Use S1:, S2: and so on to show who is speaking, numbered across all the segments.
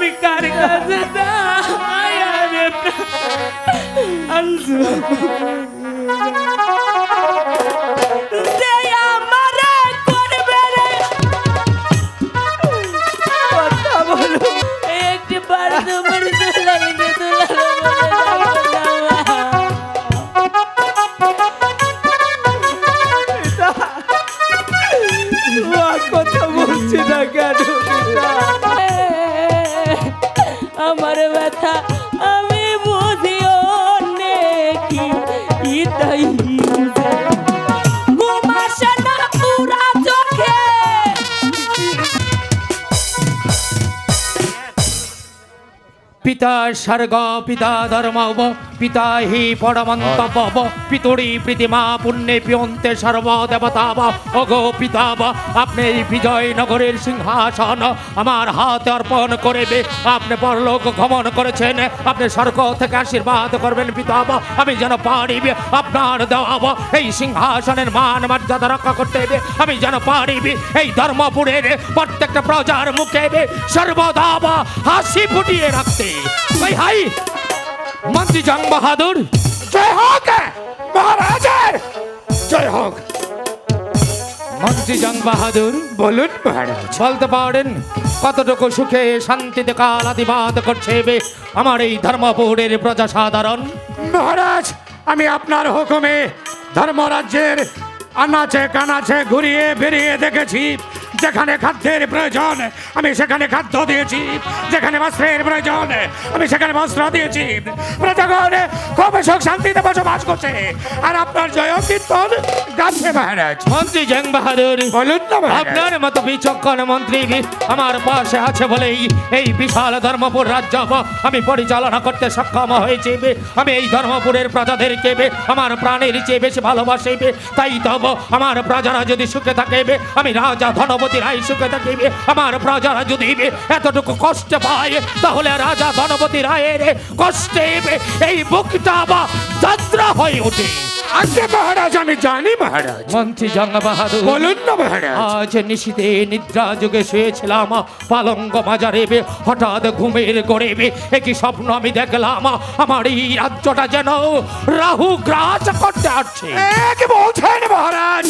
S1: আমি কার কাছে একটি বার তোমার
S2: কথা বলছি না কেন?
S1: আমার ব্যথা আমি বুঝিও নেকি তাই ঘুমাসে না পুরা চোখে।
S3: পিতা স্বর্গ পিতা ধর্ম পিতা হি পরমন্তব পিতরি প্রীতিমা পুণ্যে পিয়ন্তে সর্বদেবতা অগো পিতা আপনি এই বিজয়নগরের সিংহাসন আমার হাতে অর্পণ করবে। আপনি পরলোক গমন করেছেন, আপনি স্বর্গ থেকে আশীর্বাদ করবেন পিতা আমি যেন পারিবে আপনার দেওয়া এই সিংহাসনের মান মর্যাদা রক্ষা করতে হবে। আমি যেন পারিবে এই ধর্মপুরের প্রত্যেকটা প্রজার মুখে সর্বদা হাসি ফুটিয়ে রাখতে। ভাই হাই মন্ত্রী জং বাহাদুর জয় হোক, মহারাজের জয় হোক। মন্ত্রী জং বাহাদুর বলুন মহারাজ, বলতে পারেন কতটুকু সুখে শান্তিতে কাল অতিবাহিত করছে আমার এই ধর্মপুরের প্রজা সাধারণ? মহারাজ আমি আপনার হুকুমে ধর্মরাজ্যের আনাচে কানাচে ঘুরিয়ে বেরিয়ে দেখেছি। যেখানে খাদ্যের প্রয়োজন আমি সেখানে খাদ্য দিয়েছি, যেখানে বস্ত্রের প্রয়োজন আমি সেখানে বস্ত্র দিয়েছি। প্রজাগণ খুব সুখ শান্তিতে বসবাস করছে আর আপনার জয় কীর্তন গাচ্ছে মহারাজ। মন্ত্রী জং বাহাদুর বলুন না, আপনার মতো বিচক্ষণ মন্ত্রী আমার পাশে আছে বলেই এই বিশাল ধর্মপুর রাজ্য আমি পরিচালনা করতে সক্ষম হয়েছি। আমি এই ধর্মপুরের প্রজাদেরকে আমার প্রাণের চেয়ে বেশি ভালোবাসি। তাই তব আমার প্রজারা যদি সুখে থাকে, আমি রাজা ধনপতি রায় সুখে থাকিবে। আমার প্রজারা যদি এতটুকু কষ্ট পায় তাহলে রাজা ধনপতি রায়ের কষ্টে এই বুকটা যাত্রা হয়ে ওঠে। আচ্ছা মহারাজ আমি জানি মহারাজ। মন্ত্রী জং বাহাদুর বলুন না মহারাজ। আজ নিশীতে নিদ্রা যুগে শুয়েছিলাম পালঙ্গ মাজারে, হঠাৎ ঘুমের গড়ে একই স্বপ্ন আমি দেখলাম আমার এই রাজ্যটা যেন রাহু গ্রাস করতে আসছে। কি বলছেন মহারাজ,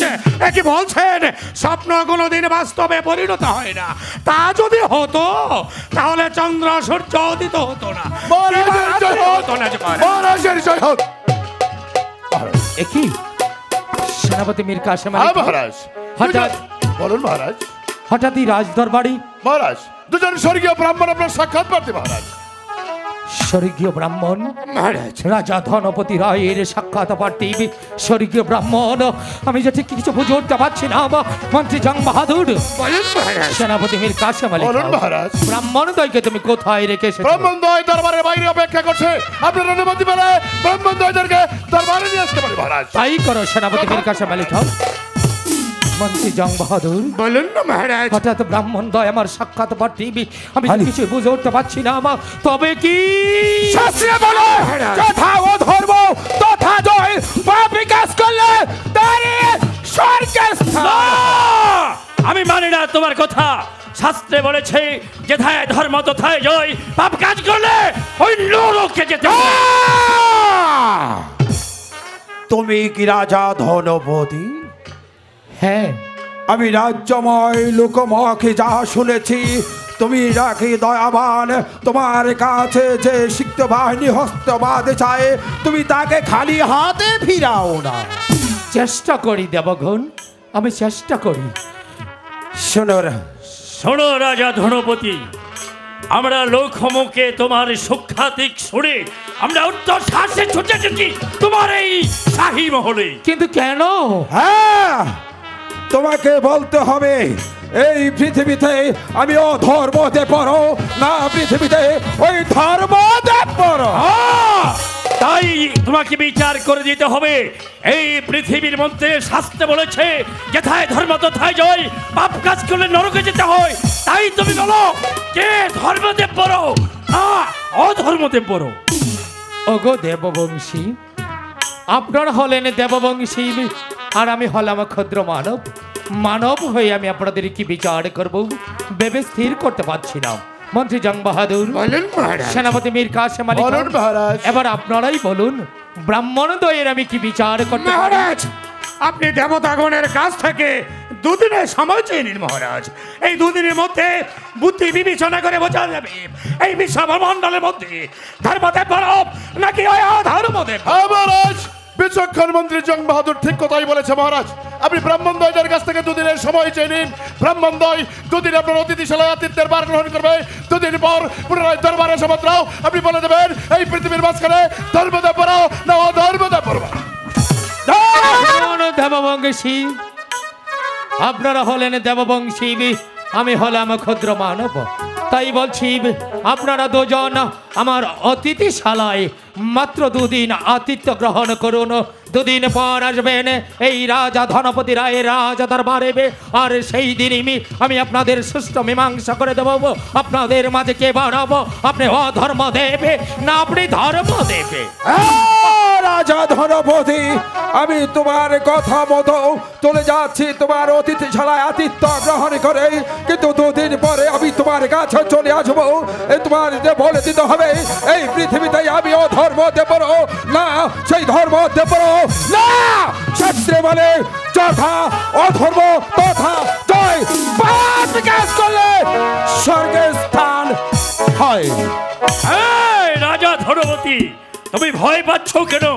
S3: কি বলছেন? স্বপ্ন কোনোদিন বাস্তবে পরিণত হয় না। তা যদি হতো তাহলে চন্দ্র সূর্য উদিত হতো না। একই সেনাপতি মীর কাসেম আলী মহারাজ হঠাৎ বলুন মহারাজ। হঠাৎই রাজ দরবারি মহারাজ দুজন স্বর্গীয় ব্রাহ্মণ আপনার সাক্ষাৎ করতে মহারাজ। স্বর্গীয় ব্রাহ্মণ মহারাজ রাজা ধনপতি রায়ের সাক্ষাৎ পার্টি স্বর্গীয় ব্রাহ্মণ আমি যে ঠিক কিছু বুঝে উঠতে পারছি না। মন্ত্রী জং বাহাদুর বলুন মহারাজ। সেনাপতি মীর কাসেম আলী বলুন মহারাজ। ব্রাহ্মণ দয়কে তুমি কোথায় রেখে এসেছো? ব্রাহ্মণ দয় দরবারের বাইরে অপেক্ষা করছে, আপনার অনুমতি পেলে ব্রাহ্মণ দয়দেরকে দরবারে নিয়ে আসতে পারি মহারাজ। তাই করো সেনাপতি মীর কাসেম আলী খাও। মন্ত্রী জং বাহাদুর বলুন না মহারাজ। হঠাৎ ব্রাহ্মণ দয় আমার সাক্ষাৎ পার্টি আমি কিছু বুঝে উঠতে পারছি না। তবে কি শাস্ত্রে বলে যথা অধর্ম তথা জয়, পাপ বিকাশ করলে তারই স্বর্গের স্থান।
S4: আমি মানি না তোমার কথা। শাস্ত্রে বলেছে যেথায় ধর্ম তথায় জয়, পাপ কাজ করলে ওই নরকে যেতে হয়।
S2: তুমি কি রাজা ধনপতি?
S3: হ্যাঁ
S2: আমি রাজ্যময় লোকমুখে যা শুনেছি তুমি রাখি দয়াবান, তোমার কাছে যে সিক্ত বাহিনী হস্তবাদ চায় তুমি তাকে খালি হাতে ফিরাও না।
S3: চেষ্টা করি দেবগণ, আমি চেষ্টা করি।
S4: শোনো রাজা ধনপতি, আমরা লোকমুখে তোমার সুখ্যাতিক শুনে আমরা উত্তর শ্বাসে ছুটে চুকি তোমার এই শাহী মহলে।
S3: কিন্তু কেন?
S2: হ্যাঁ তোমাকে বলতে হবে এই পৃথিবীতে আমি অধর্মতে পড়ো না পৃথিবীতে ওই ধর্মতে পড়ো।
S4: তাই তোমাকে বিচার করে দিতে হবে। এই পৃথিবীর মধ্যে শাস্ত্রে বলেছে যেথায় ধর্ম তথায় জয়, পাপ কাজ করলে নরকে যেতে হয়। তাই তুমি বলো কে ধর্মতে পড়ো না অধর্মতে পড়ো?
S3: ওগো দেববংশী, আপনার হলেন দেববংশী আর আমি হলাম ক্ষুদ্র মানব। মানব হয়ে আমি আপনাদের কি বিচার করব ভেবে স্থির করতে পারছি না। মন্ত্রী জং বাহাদুর,
S5: বলেন মহারাজ।
S3: সেনাপতি মীর কাসেম আলী
S5: বলুন
S3: খান,
S5: মহারাজ।
S3: এবার আপনারাই বলুন ব্রাহ্মণদ্বয়ের আমি কি বিচার করতে পারি?
S5: মহারাজ, আপনি দেবতাগণের কাছ থেকে দুদিনের সময় চেয়ে নিন মহারাজ। এই দুদিনের মধ্যে বুদ্ধি বিবেচনা করে বোঝা যাবে এই বিশ্বমণ্ডলের মধ্যে ধর্মদেব বরফ নাকি অধর্মদেব।
S6: মহারাজ, বিচক্ষণ মন্ত্রী জং বাহাদুর ঠিক কথাই বলেছে মহারাজ। আপনি ব্রাহ্মণদ্বয়ের কাছ থেকে দুদিনের সময় চেয়ে নিন। ব্রাহ্মণদ্বয় দুদিন আপনার অতিথিশালায় আতিথ্যের বার গ্রহণ করবে। দুদিন পর পুনরায় দরবারে সমত্রাও আপনি বলে দেবেন এই পৃথিবীর মাঝখানে ধর্মদেব পড়াও না অধর্মদেব পড়বা।
S3: দেববংশী, আপনারা হলেন দেববংশী, আমি হলাম ক্ষুদ্র মানব। তাই বলছি আপনারা দুজন আমার অতিথিশালায় মাত্র দুদিন আতিথ্য গ্রহণ করুন। দুদিন পর আসবেন এই রাজা ধনপতি রায়ের রাজা দরবারে, আর সেই দিনই আমি আপনাদের সুষ্ঠু মীমাংসা করে দেব। আপনাদের মাঝে কে বাড়াবো, আপনি অধর্ম দেবে না আপনি ধর্ম দেবে?
S2: রাজা ধনপতি, আমি তোমার কথা মতো চলে যাচ্ছি তোমার অতিথিশালায় আতিথ্য গ্রহণ করে, কিন্তু দুদিন পরে আমি তোমার কাছে চলে আসবো। তোমার বলে দিতে হবে এই পৃথিবীতে আমি অধর্ম দেব না সেই ধর্ম দেব না। শাস্ত্রে বলে যথা অধর্ম তথা জয়, পাপ বিকাশ করলে স্বর্গের স্থান হয়।
S4: এই রাজা ধনপতি, তুমি ভয় পাচ্ছ কেন?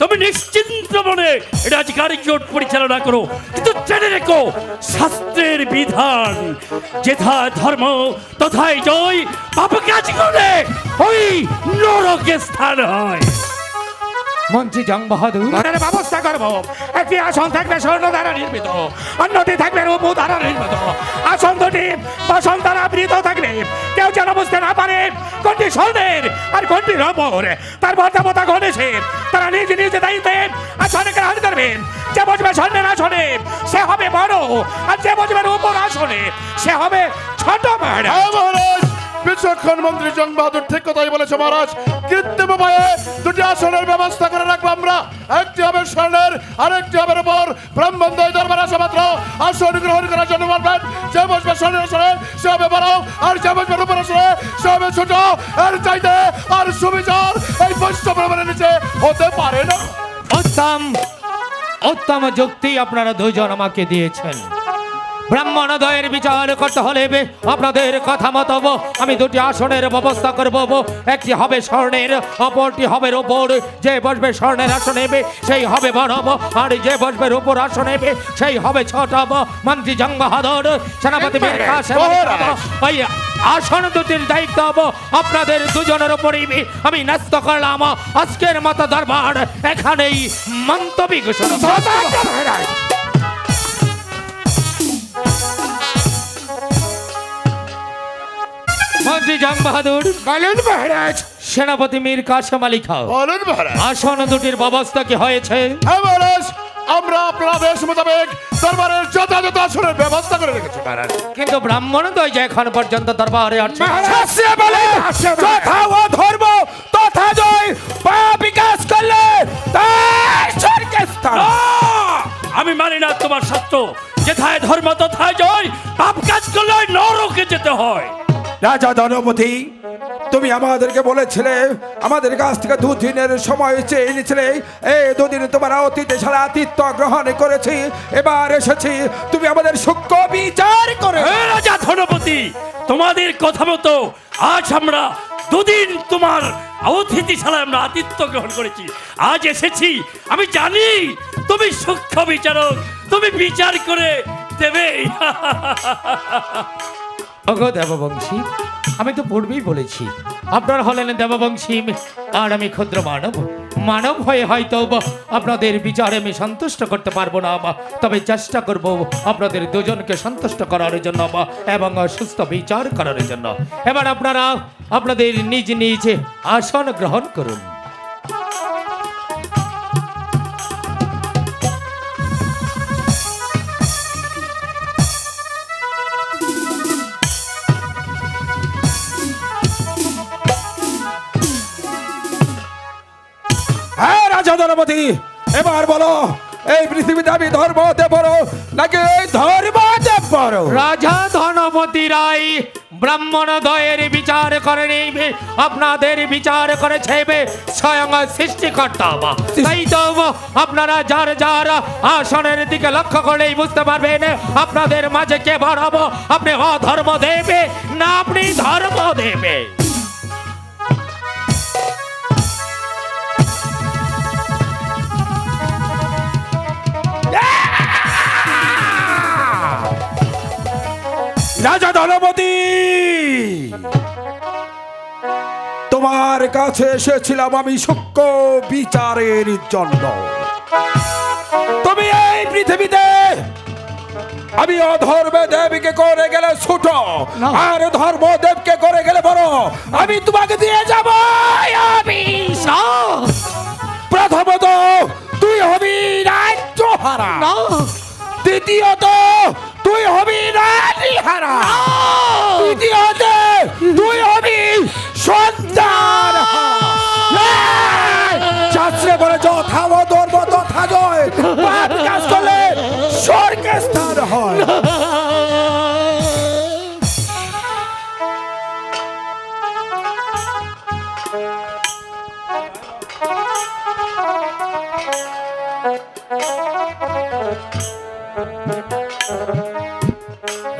S4: তুমি নিশ্চিন্ত মনে রাজকার্য পরিচালনা করো, কিন্তু জেনে রেখো শাস্ত্রের বিধান যেথা ধর্ম তথায় জয়, পাপ কাজ করলে ওই নরকে স্থান হয়।
S3: মন্ত্রী জং বাহাদুর,
S5: ঘরের ব্যবস্থা করবো। একটি আসন থাকবে স্বর্ণ দ্বারা নির্মিত, অন্যটি থাকবে রূপ দ্বারা নির্মিত। আসন দুটি বাসন দ্বারা আবৃত থাকবে, কেউ যেন বুঝতে না পারে কোনটি স্বর্ণের আর কোনটি রূপোর। তারপর দেবতা গণেশে তারা নিজ নিজ দায়িত্বে আসনে গ্রহণ করবেন। যে বসবে স্বর্ণের আসনে সে হবে বড়, আর যে বসবে রূপোর আসনে সে হবে ছোট।
S6: মহারাজ, বিচক্ষণ মন্ত্রী জং বাহাদুর ঠিক কথাই বলেছে মহারাজ। কৃত্রিম উপায়ে দুটি আসনের ব্যবস্থা করে রাখবো আমরা। একটি হবে স্বর্ণের আর একটি হবে উপর। ব্রাহ্মণদ্বয় দরবার আসা মাত্র আসন গ্রহণ করার জন্য বলবেন। যে বসবে স্বর্ণের আসনে সে হবে বড়, আর যে বসবে উপর আসনে সে হবে ছোট। এর চাইতে আর সুবিচার এই বৈষ্ণবের নিচে হতে পারে না।
S3: উত্তম উত্তম যুক্তি আপনারা দুজন আমাকে দিয়েছেন। ব্রাহ্মণদ্বয়ের বিচার করতে হলে আপনাদের কথা মতো আমি দুটি আসনের ব্যবস্থা করব। একটি হবে স্বর্ণের, অপরটি হবে রূপোর। যে বসবে স্বর্ণের আসনে সেই হবে বড়, আর যে বসবে রূপোর আসনে সেই হবে ছোট। মন্ত্রী জং বাহাদুর, সেনাপতি মীর কাসেম আলী খান, ওই আসন দুটির দায়িত্ব আপনাদের দুজনের উপরই আমি ন্যস্ত করলাম। আজকের মতো দরবার এখানেই মন্তব্য ঘোষণা। মন্ত্রী জং বাহাদুর,
S5: বলেন মহারাজ।
S3: সেনাপতি মীর কাসেম আলী খান,
S6: বলুন মহারাজ।
S3: আসন দুটির ব্যবস্থা কি হয়েছে?
S6: হ্যাঁ মহারাজ, আমরা আপনার আদেশ মোতাবেক দরবারের যথাযথ আসনের ব্যবস্থা করে রেখেছি মহারাজ।
S3: কিন্তু ব্রাহ্মণদ্বয় যে এখন পর্যন্ত দরবারে আছে,
S2: শাস্ত্রে বলে যথা অধর্ম তথা জয়, পাপ বিকাশ করলে তাই স্বর্গের স্থান।
S4: আমি মানি না তোমার সত্য। যেথায় ধর্ম তথায় জয়, পাপ কাজ করলে ওই নরকে যেতে হয়।
S2: রাজা ধনপতি, তুমি আমাদেরকে বলেছিলে আমাদের কাছ থেকে দুদিনের সময় চেয়ে নিয়েছিলে। এই দুদিন তোমার অতিথিশালা আতিথ্য গ্রহণ করেছি, এবার এসেছি তুমি আমাদের সূক্ষ্ম বিচার করে।
S4: রাজা ধনপতি, তোমাদের কথা মতো আজ আমরা দুদিন তোমার অতিথিশালায় আমরা আতিথ্য গ্রহণ করেছি। আজ এসেছি, আমি জানি তুমি সূক্ষ্ম বিচারক, তুমি বিচার করে দেবে।
S3: ওগো দেববংশী, আমি তো পূর্বেই বলেছি আপনারা হলেন দেববংশী আর আমি ক্ষুদ্র মানব। মানব হয়ে হয়তো আপনাদের বিচারে আমি সন্তুষ্ট করতে পারবো না, তবে চেষ্টা করব আপনাদের দুজনকে সন্তুষ্ট করার জন্য এবং সুস্থ বিচার করার জন্য। এবার আপনারা আপনাদের নিজ নিজ আসন গ্রহণ করুন।
S2: হ্যাঁ রাজা ধনপতি, এবার বলো এই পৃথিবীতে আমি ধর্ম হতে পারো নাকি এই ধর্ম হতে পারো?
S3: রাজা ধনপতি রায় ব্রাহ্মণ দয়ের বিচার করে নিবে, আপনাদের বিচার করেছে স্বয়ং সৃষ্টিকর্তা। তাই তো আপনারা যার যার আসনের দিকে লক্ষ্য করলেই বুঝতে পারবেন আপনাদের মাঝে কে বাড়াবো, আপনি অধর্ম দেবে না আপনি ধর্ম দেবে।
S2: রাজা ধনপতি, তোমার কাছে এসেছিলাম আমি সূক্ষ্ম বিচারের জন্য। তুমি এই পৃথিবীতে আমি অধর্মে দেবীকে করে গেলে ছোট আর ধর্ম দেবকে করে গেলে বড়, আমি তোমাকে দিয়ে যাব। প্রথমত তুই হবি রাজ্যহারা, দ্বিতীয়ত তুই হবি রানীহারা, তৃতীয়ত তুই হবি সন্তান। শাস্ত্রে বলে যথা ধর্ম তথা জয়, পাপ কাজ করলে স্বর্গে স্থান হয়।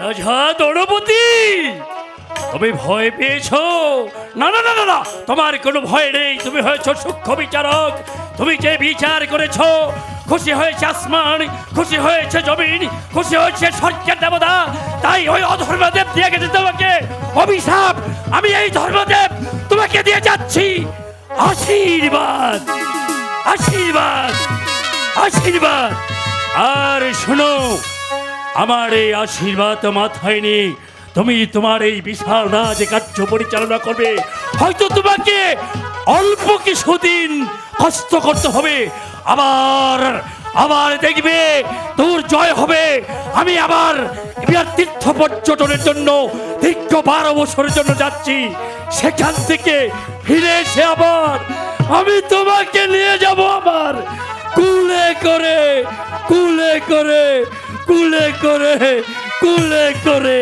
S4: রাজা দ্রৌপদী, তুমি ভয় পেয়েছো? না না না না না, তোমার কোনো ভয় নেই। তুমি হয়েছো সূক্ষ্ম বিচারক। তুমি যে বিচার করেছো, খুশি হয়েছে আসমান, খুশি হয়েছে জমিন, খুশি হয়েছে স্বর্গের দেবতা। তাই ওই অধর্মদেব দিয়ে গেছে তোমাকে অভিশাপ। আমি এই ধর্মদেব তোমাকে দিয়ে যাচ্ছি আশীর্বাদ, আশীর্বাদ, আশীর্বাদ। আর শোনো, আমার এই আশীর্বাদ মাথায় নিয়ে তুমি তোমার এই বিশাল রাজ কার্য পরিচালনা করবে। হয়তো তোমাকে অল্প কিছুদিন কষ্ট করতে হবে, আবার আবার দেখবে তোর জয় হবে। আমি আবার এবার তীর্থ পর্যটনের জন্য দীর্ঘ 12 বছরের জন্য যাচ্ছি। সেখান থেকে ফিরে এসে আবার আমি তোমাকে নিয়ে যাব আমার কুলে করে, কুলে করে, কুলে করে, কুলে করে।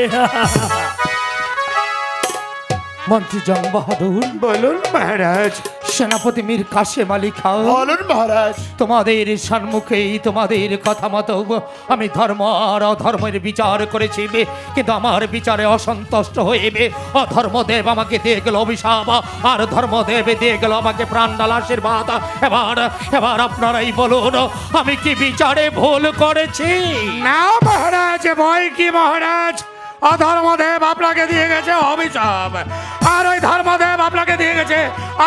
S3: মন্ত্রী জং বাহাদুর,
S5: বলুন মহারাজ।
S3: সেনাপতি মীর কাশেম আলী খান,
S5: বলুন মহারাজ।
S3: তোমাদের সম্মুখেই তোমাদের কথা মতো আমি ধর্ম আর অধর্মের বিচার করেছি, কিন্তু আমার বিচারে অসন্তুষ্ট হইবে। অধর্মদেব আমাকে দিয়ে গেল অভিশাপ, আর ধর্মদেব দিয়ে গেল আমাকে প্রাণডাল আশীর্বাদ। এবার এবার আপনারাই বলুন, আমি কি বিচারে ভুল করেছি?
S5: না মহারাজ, ভয় কি মহারাজ? অধর্মদেব আপনাকে দিয়ে গেছে অভিশাপ, আর ওই ধর্মদেব আপনাকে দিয়ে গেছে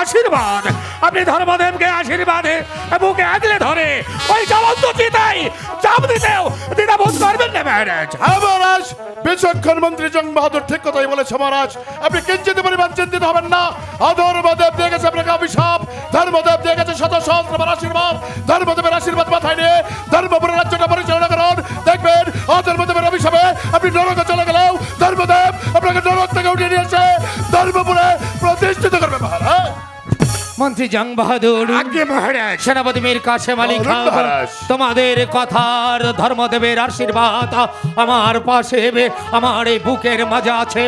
S5: আশীর্বাদ। আপনি ধর্মদেবকে আশীর্বাদে বুকে আগলে ধরে ওই জ্বলন্ত চিতায় চাপ দিতেও দ্বিধাবোধ করবেন না মহারাজ।
S6: হ্যাঁ মহারাজ, বিচক্ষণ মন্ত্রী জং বাহাদুর ঠিক কথাই বলেছে মহারাজ। আপনি কিঞ্চিত পরিমাণ চিন্তিত হবেন না। অধর্মদেব দিয়ে গেছে আপনাকে অভিশাপ, ধর্মদেব দিয়ে গেছে শত সহস্রবার আশীর্বাদ। ধর্মদেবের আশীর্বাদ মাথায় নিয়ে ধর্মপুরের রাজ্যটা পরিচালনা করুন। দেখবেন অধর্মদেবের অভিশাপে আপনি নরকে চলে গেলেও ধর্মদেব আপনাকে নরক থেকে উঠিয়ে নিয়ে এসে ধর্মপুরে প্রতিষ্ঠিত করবে মহারাজ।
S3: মন্ত্রী জং বাহাদুর,
S5: আজ্ঞে মহারাজ।
S3: সেনাপতি মীর কাশেম আলী
S6: বলুন
S3: খান,
S6: মহারাজ।
S3: তোমাদের কথার ধর্মদেবের আশীর্বাদ আমার পাশে, আমার এই বুকের মাঝে আছে।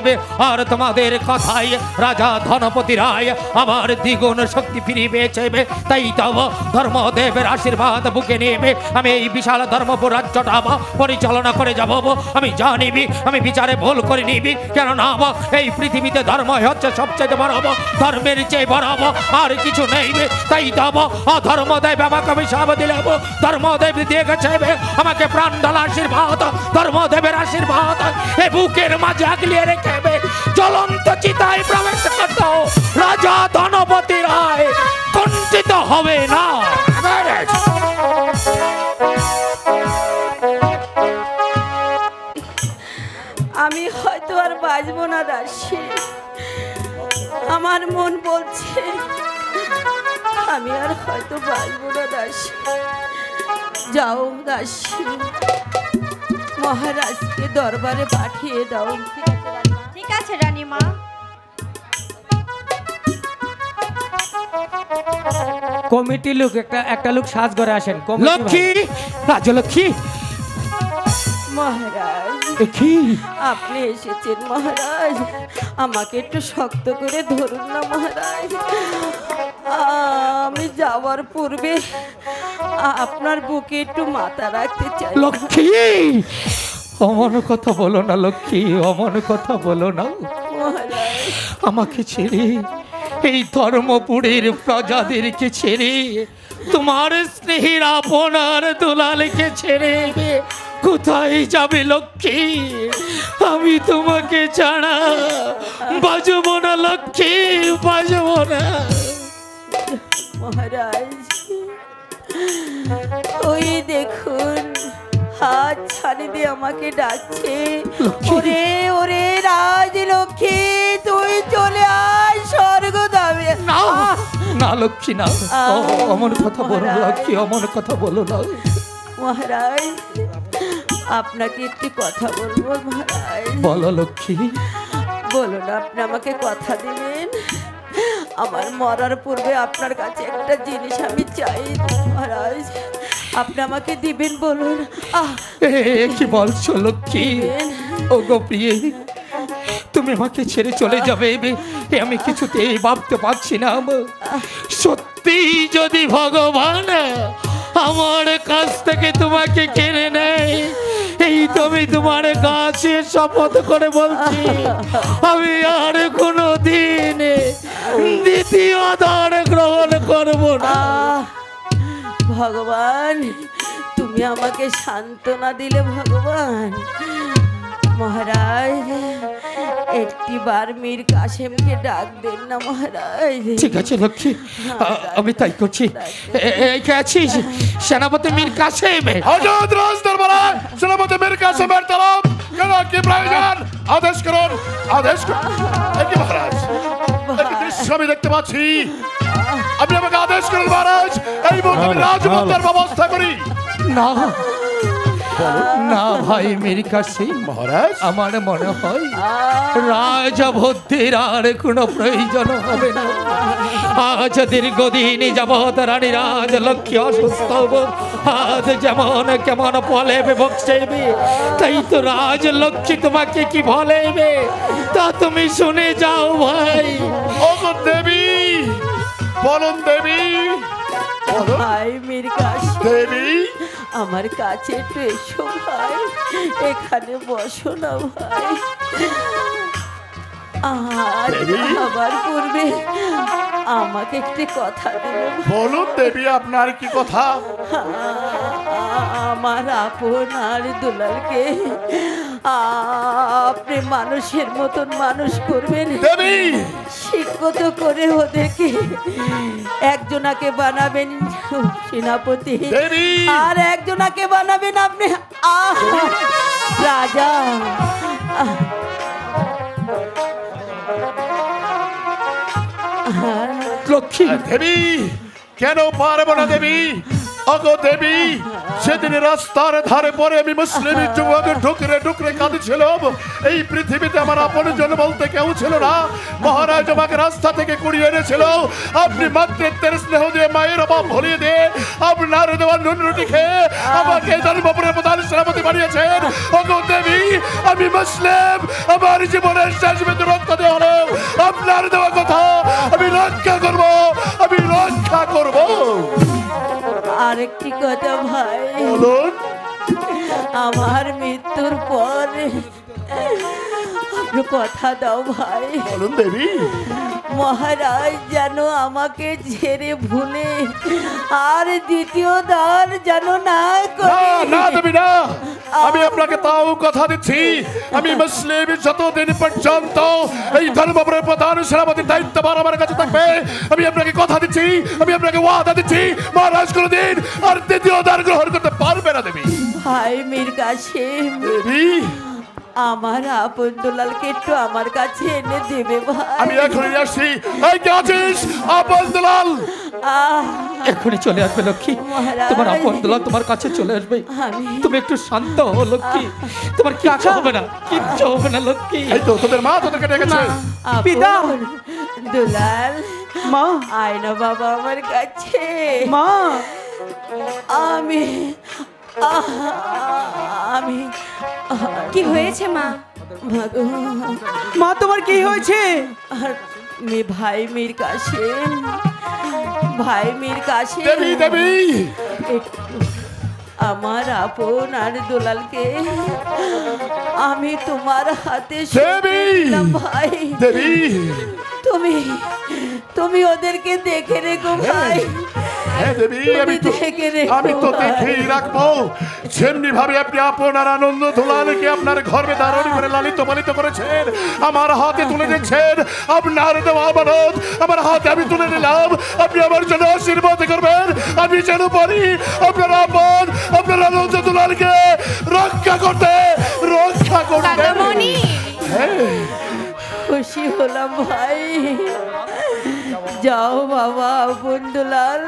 S3: আর তোমাদের কথাই রাজা ধনপতি রায় আমার দ্বিগুণ শক্তি ফিরিয়ে পেয়েছে। তাই তো ধর্মদেবের আশীর্বাদ বুকে নেবে আমি এই বিশাল ধর্মপুর রাজ্যটা পরিচালনা করে যাব। আমি জানিবি আমি বিচারে ভুল করে নিবি, কেননা এই পৃথিবীতে ধর্ম হচ্ছে সবচেয়ে বড়, ধর্মের চেয়ে বড় আর কিছু নেই। তাই তব ধর্মদেব আমাকে অভিশাপ দিলে, ধর্মদেব দিয়ে গেছে আমাকে প্রাণডাল আশীর্বাদ। ধর্মদেবের আশীর্বাদ এ বুকের মাঝে আগলিয়ে রেখে জ্বলন্ত চিতায় প্রবেশ করত রাজা ধনপতি রায় কুণ্ঠিত হবে না।
S1: আমি হয়তো আর বাঁচবো না দাসী, আমার মন বলছে আমি আর হয়তো বাঁচবো না দাসী। যাও দাসী, মহারাজকে দরবারে পাঠিয়ে দাও।
S7: ঠিক আছে রানীমা।
S8: কমিটি লোক একটা লোক সাজ করে আসেন।
S3: লক্ষ্মী, রাজলক্ষ্মী,
S1: মহারাজ
S3: কি
S1: আপনি এসেছেন মহারাজ, আমাকে একটু শক্ত করে ধরুন না মহারাজ। আমি যাওয়ার পূর্বে আপনার বুকে একটু মাথা রাখতে চাই।
S3: লক্ষ্মী, অমন কথা বলো না লক্ষ্মী, অমন কথা বলো না।
S1: মহারাজ
S3: আমাকে ছেড়ে, এই ধর্মপুরীর প্রজাদেরকে ছেড়ে, তোমার স্নেহের আপনার দুলালকে ছেড়ে কোথায় যাবে লক্ষ্মী? আমি তোমাকে ছাড়া বাজবো না লক্ষ্মী, বাজবো না।
S1: মহারাজ ওই দেখুন হাত ছাড়ি দিয়ে আমাকে ডাকছে, ওরে ওরে রাজলক্ষ্মী তুই চলে আয় স্বর্গ দাবে।
S3: না না লক্ষ্মী না, অমন কথা বলো না লক্ষ্মী, অমন কথা বলো না।
S1: মহারাজ আপনাকে একটি কথা বলবো মহারাজ।
S3: বলো লক্ষ্মী।
S1: বলুন আপনি আমাকে কথা দিবেন, আমার মরার পূর্বে আপনার কাছে একটা জিনিস আমি চাই মহারাজ, আপনি আমাকে দিবেন বলুন।
S3: কি বলছো লক্ষ্মী? ও গো প্রিয়ে, তুমি আমাকে ছেড়ে চলে যাবে আমি কিছুতেই ভাবতে পারছি না। সত্যি যদি ভগবান আমার কাছ থেকে তোমাকে কেড়ে নেয়, এই তুমি তোমার কাছে শপথ করে বলছি, আমি আর কোনো দিন দ্বিতীয় দান গ্রহণ করব না।
S1: ভগবান তুমি আমাকে সান্ত্বনা দিলে ভগবান। মহারাজ একটি বার মীর কাসেমকে ডাক দেন না মহারাজ।
S3: ঠিক আছে লক্ষ্মী, আমি তাই করছি। এই কে আছিস? সেনাপতি মীর কাসেম।
S6: হযরত রাজ দরবারে সেনাপতি মীর কাসেমের তরফ কেন কি প্রয়োজন? আদেশ করুন, আদেশ করুন। কি মহারাজ, একটি দৃশ্য আমি দেখতে পাচ্ছি, আপনি আমাকে আদেশ করুন মহারাজ, এই মুহূর্তে আমি রাজমন্ত্রের ব্যবস্থা করি।
S3: না না ভাই মীর কাসেম
S6: মহারাজ,
S3: আমার মনে হয় রাজবুদ্ধির আর কোনো প্রয়োজন হবে না। আজ দীর্ঘদিন যাবৎ রানী রাজলক্ষ্মী অসুস্থ, আজ যেমন কেমন ফলে বকছেবে, তাই তো রাজলক্ষ্মী তোমাকে কি বলেবে তা তুমি শুনে যাও ভাই।
S6: ও দেবী বলুন, দেবী
S1: ভাই মীর কাসেম
S6: দেবী,
S1: আমার কাছে একটু এসো ভাই, এখানে বসো না ভাই। আর আবার পূর্বে আমাকে একটি কথা দিবে।
S6: বলুন দেবী, আপনার কি কথা?
S1: আমার আপনার দুলালকে আপনি মানুষের মতন মানুষ করবেন
S6: দেবী,
S1: শিক্ষিত করে ওদেরকে একজনাকে বানাবেন সেনাপতি,
S6: দেবী,
S1: আর একজনাকে বানাবেন আপনি রাজা।
S3: লক্ষ্মী
S6: দেবী, কেন পারবো না দেবী? অগো দেবী, সেদিন রাস্তার ধারে পরে আমি মুসলিম যুবক ঢুকরে ঢুকরে কাঁদছিলাম। এই পৃথিবীতে আমার আপন জন বলতে কেউ ছিল না। মহারাজ আমাকে রাস্তা থেকে কুড়িয়ে এনেছিল, আপনি মাতৃত্বের স্নেহ দিয়ে মায়ের অভাব ভুলিয়ে দিয়ে আপনার দেওয়া নুন রুটি খেয়ে আমাকে ধর্মপুরের প্রধান সেনাপতি বানিয়েছেন। অগো দেবী, আমি মুসলিম, আমার জীবনের শেষ বিন্দু রক্ত দিয়ে হলেও আপনার দেওয়া কথা আমি রক্ষা করব, আমি রক্ষা করব।
S1: আরেকটি কথা ভাই,
S6: বলুন।
S1: আমার মৃত্যুর পর আপনি কথা দাও ভাই,
S6: বলুন দেবী।
S1: মহারাজ যেন আমাকে ছেড়ে ভুলে আর দ্বিতীয় দান যেন না করে।
S6: না দেবী না, আমি আপনাকে তাও কথা দিচ্ছি, আমি মুসলিম যতদিন পর্যন্ত এই ধর্মপুরের প্রধান সেনাপতির দায়িত্বভার আমার কাছে থাকবে, আমি আপনাকে কথা দিচ্ছি, আমি আপনাকে ওয়াদা দিচ্ছি, মহারাজ কোনোদিন আর দ্বিতীয় দান গ্রহণ করতে পারবে না দেবী।
S1: ভাই মীর কাসেম,
S6: দেবী,
S1: আমার আপন দুলালকে একটু আমার কাছে এনে দেবে ভাই।
S6: আমি এখনই আসছি। এই কে আছিস? আপন দুলাল
S3: এখনই চলে আসবে লক্ষ্মী,
S1: মহারাজ।
S3: তোমার আপন দুলাল তোমার কাছে চলে আসবে।
S1: আমি-
S3: তুমি একটু শান্ত হও লক্ষ্মী, তোমার কিচ্ছু হবে না, কিচ্ছু হবে না লক্ষ্মী।
S6: এই তো তোদের মা তোদেরকে ডেকেছে।
S8: পিতা।
S1: আপন দুলাল
S8: মা,
S1: আয় না বাবা আমার কাছে।
S8: মা,
S1: আমি আমি
S7: কি হয়েছে মা?
S1: মাগো,
S8: মা তোমার কি হয়েছে?
S1: আর ভাই মীর কাসেম, ভাই মীর কাসেম,
S6: দেবী দেবী
S1: একটু আমার আপন আর দুলালকে আমি তোমার হাতে
S6: দেবী!
S1: দিলাম ভাই।
S6: দেবী
S1: তুমি ওদেরকে দেখে রেখো ভাই।
S6: হ্যাঁ দেবী, আমি তো দেখেই রাখবো। যেমনি ভাবে আপনি আপনার আনন্দ দুলালকে আপনার গর্ভে ধারণ করে লালিত পালিত করেছেন, আমার হাতে তুলে দিচ্ছেন আপনার দেওয়া আমানত আমার হাতে আমি তুলে নিলাম। আপনি আমার জন্য আশীর্বাদ করবেন, আমি যেন পারি আপনার আপনার আনন্দ দুলালকে রক্ষা করতে।
S7: কাকামণি,
S1: খুশি হলাম ভাই। যাও বাবা বন্ধুলাল,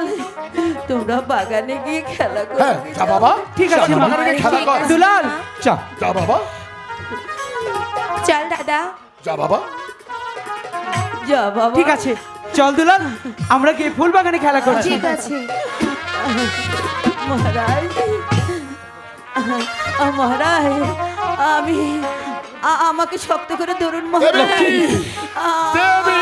S1: তোমরা বাগানে গিয়ে খেলা করো।
S6: হ্যাঁ যা বাবা,
S8: ঠিক আছে মা।
S6: বাগানে গিয়ে খেলা কর।
S8: দুলাল চা।
S6: যা বাবা,
S7: চল দাদা।
S6: যা বাবা।
S1: যা বাবা।
S8: ঠিক আছে চল দুলাল, আমরা গিয়ে ফুল বাগানে খেলা করছি।
S7: ঠিক আছে।
S1: মহারাজ, মহারাজ, আমাকে শক্ত করে ধরুন মহারাজ।
S6: দেবী!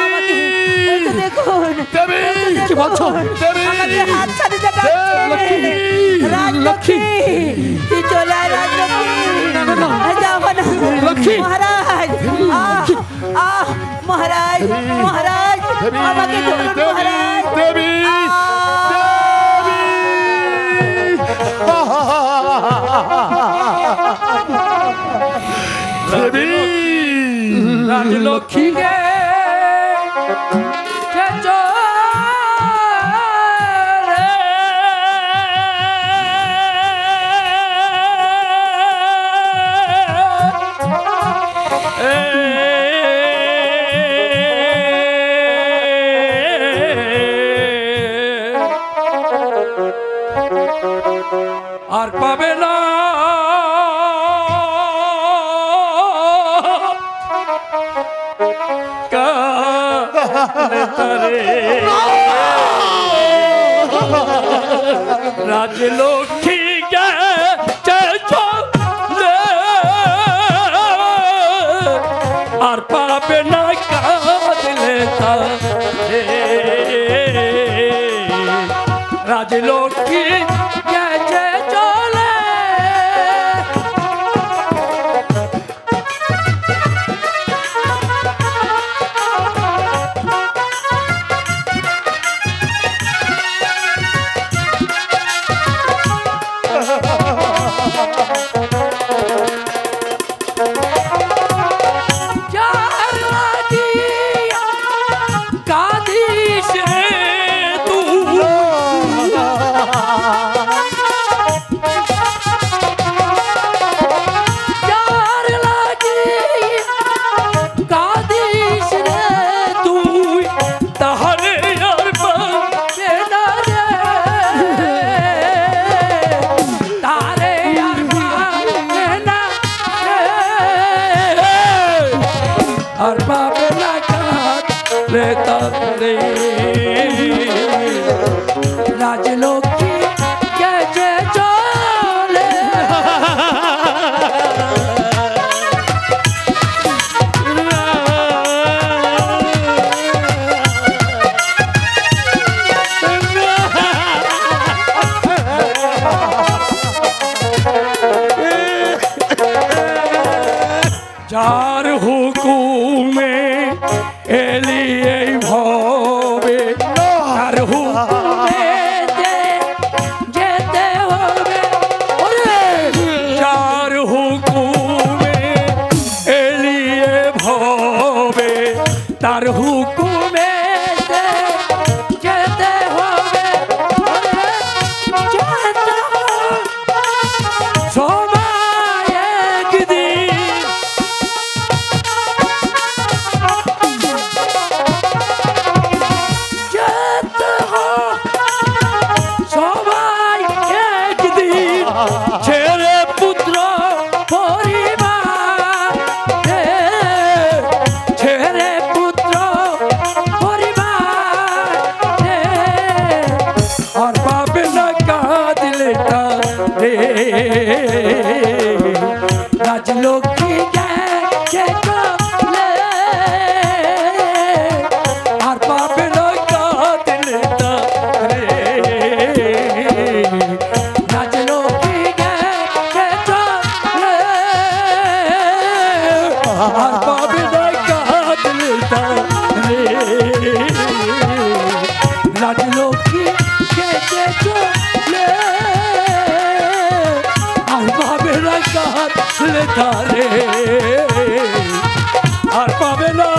S1: এই তো দেখুন,
S6: দেবী!
S1: কি বলছো?
S6: দেবী!
S1: আমাকে হাত ছাড়ি দিয়ে
S6: দেবী!
S1: ডাকছে। রাজলক্ষ্মী, তুই চলে আয় রাজলক্ষ্মী। যাবো না। মহারাজ, মহারাজ, মহারাজ,
S6: দেবী!
S1: আমাকে ধরুন মহারাজ।
S6: দেবী! দেবী!
S3: রাজলক্ষ্মী গে আর পাবে না রাজলক্ষ্মী আর পাবে না কাঁদলে রাজলক্ষ্মী গেছে চলে। কাঁদিস রে তুই, যার লাগি কাঁদিস রে তুই, তাহারে আর পাবে না রে, তারে আর পাবে না রে, আর পাবে না কাঁদলে তারে। রাজলক্ষ্মী গেছে চলে। যার হুকুমে এলি এই ভবে, তার হুকুমে
S4: রাজলক্ষ্মী কেটে চলে আর পাবে না কাঁদলে তারে আর পাবে না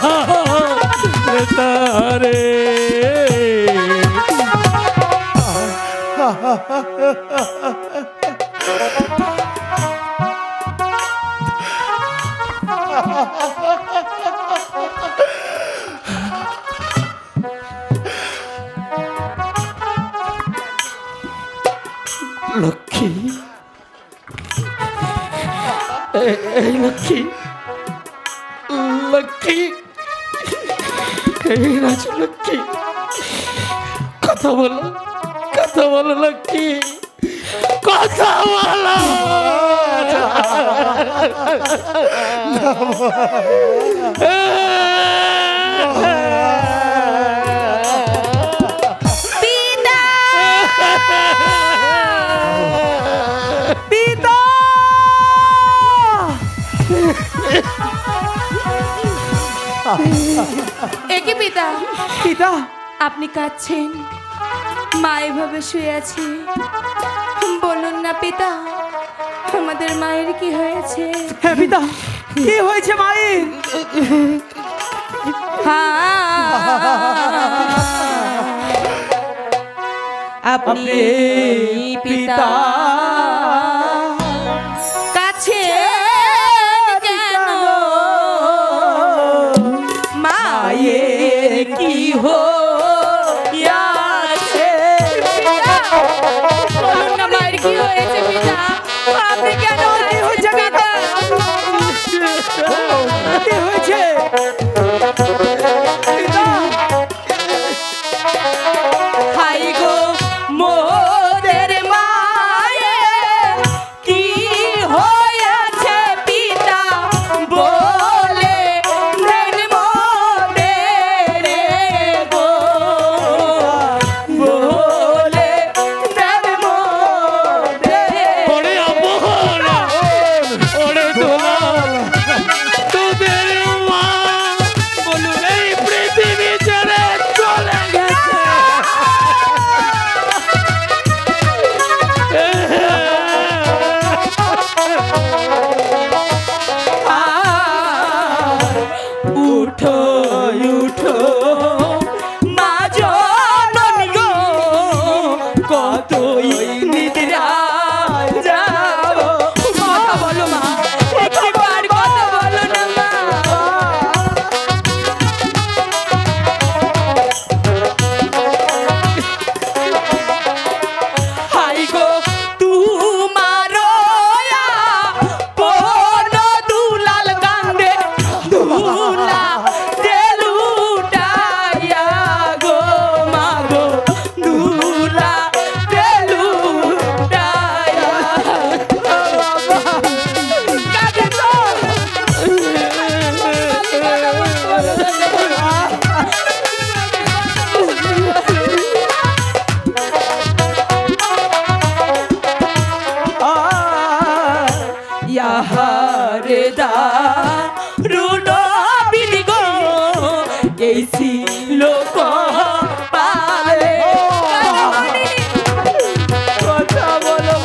S4: কাঁদলে তারে লক্ষ্মী এই লক্ষ্মী লক্ষ্মী এই রাজলক্ষ্মী কথা বলো লক্ষ্মী কথা বলো
S7: একে পিতা
S8: পিতা
S7: আপনি কাঁদছেন মা এভাবে শুয়ে আছে বলুন না পিতা আমাদের মায়ের কি হয়েছে
S8: হ্যাঁ পিতা কি হয়েছে মায়ের
S1: আপনি পিতা কাছে কেন মায়ের কি হয়েছে
S7: বলুন না মায়ের কি হয়েছে পিতা আপনি কেন
S8: কি হয়েছে পিতা কি হয়েছে পিতা
S1: হাই গো মোদের মায়ে কি হয়েছে পিতা বলে দেন মোদের গো বলে দেন মোদের
S4: ওরে আপন ওরে দুলাল তোদের মা বলুন এই পৃথিবী ছেড়ে চলে গেছে
S1: উঠো উঠো মা জননী গো কতই নিদ্রা যাও কথা বলো মা একবার কথা বলো না মা হাই গো তোমার কোন দুলাল কান্দে দুলা দেলুটাইয়া গো মা গো দুলা দেলুটাইয়া কাঁদে তো ইয়াহারে দারুণ বিধি গো এই ছিল পালে কথা বলো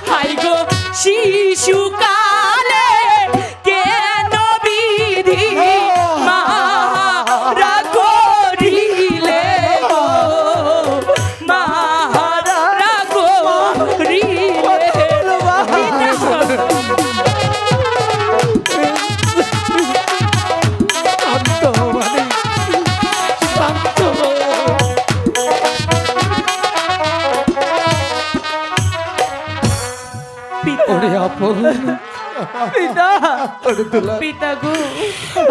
S1: হাই গো শিশুকালে কেন বিধি মারা করিলে গো মারা করিলে
S4: ওরে আপন
S8: পিতা
S4: ওরে দুলাল
S1: পিতা গো